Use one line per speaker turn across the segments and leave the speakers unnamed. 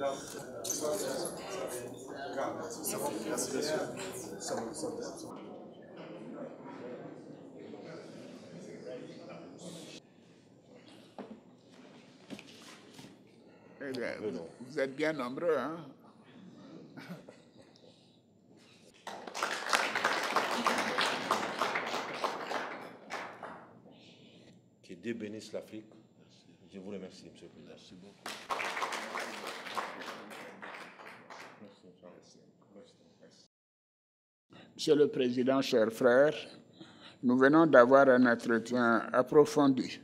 Eh bien, vous êtes bien nombreux, hein?
Que Dieu bénisse l'Afrique. Je vous remercie, M. le Président. Merci beaucoup.
Monsieur le Président, chers frères, nous venons d'avoir un entretien approfondi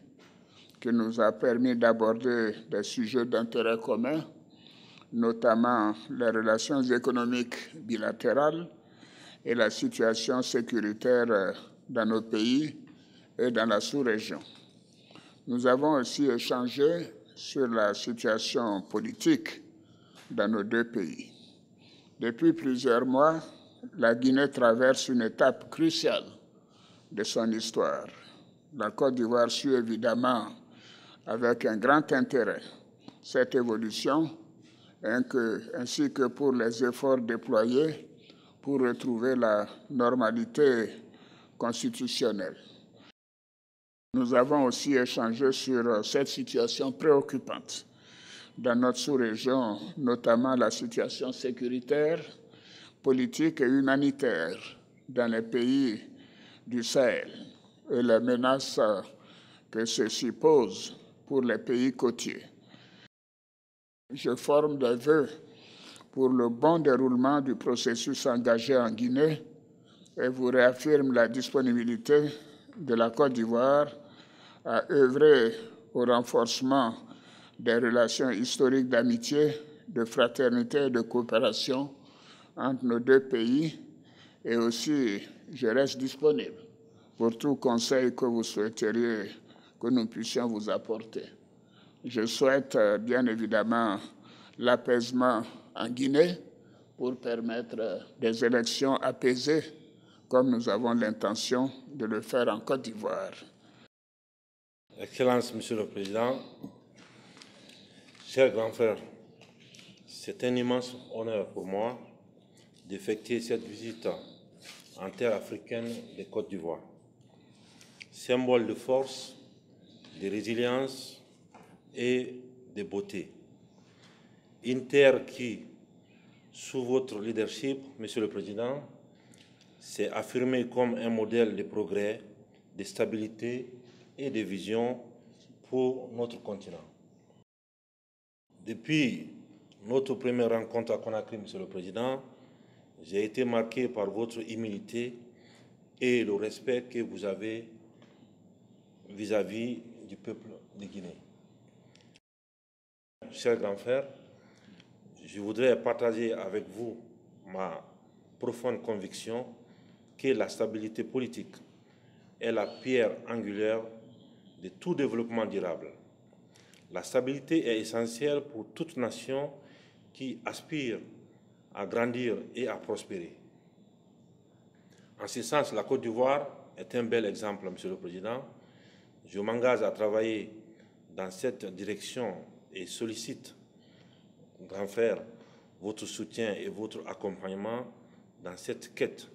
qui nous a permis d'aborder des sujets d'intérêt commun, notamment les relations économiques bilatérales et la situation sécuritaire dans nos pays et dans la sous-région. Nous avons aussi échangé sur la situation politique dans nos deux pays. Depuis plusieurs mois, la Guinée traverse une étape cruciale de son histoire. La Côte d'Ivoire suit évidemment avec un grand intérêt cette évolution, ainsi que pour les efforts déployés pour retrouver la normalité constitutionnelle. Nous avons aussi échangé sur cette situation préoccupante dans notre sous-région, notamment la situation sécuritaire, politique et humanitaire dans les pays du Sahel et les menaces que ceci pose pour les pays côtiers. Je forme des vœux pour le bon déroulement du processus engagé en Guinée et vous réaffirme la disponibilité de la Côte d'Ivoire à œuvrer au renforcement des relations historiques d'amitié, de fraternité et de coopération entre nos deux pays. Et aussi, je reste disponible pour tout conseil que vous souhaiteriez que nous puissions vous apporter. Je souhaite bien évidemment l'apaisement en Guinée pour permettre des élections apaisées, comme nous avons l'intention de le faire en Côte d'Ivoire.
Excellence, Monsieur le Président, chers grands frères, c'est un immense honneur pour moi d'effectuer cette visite en terre africaine de Côte d'Ivoire. Symbole de force, de résilience et de beauté. Une terre qui, sous votre leadership, Monsieur le Président, s'est affirmée comme un modèle de progrès, de stabilité et de vision pour notre continent. Depuis notre première rencontre à Conakry, Monsieur le Président, j'ai été marqué par votre humilité et le respect que vous avez vis-à-vis du peuple de Guinée. Chers grands frères, je voudrais partager avec vous ma profonde conviction que la stabilité politique est la pierre angulaire de tout développement durable. La stabilité est essentielle pour toute nation qui aspire à grandir et à prospérer. En ce sens, la Côte d'Ivoire est un bel exemple, Monsieur le Président. Je m'engage à travailler dans cette direction et sollicite, grand frère, votre soutien et votre accompagnement dans cette quête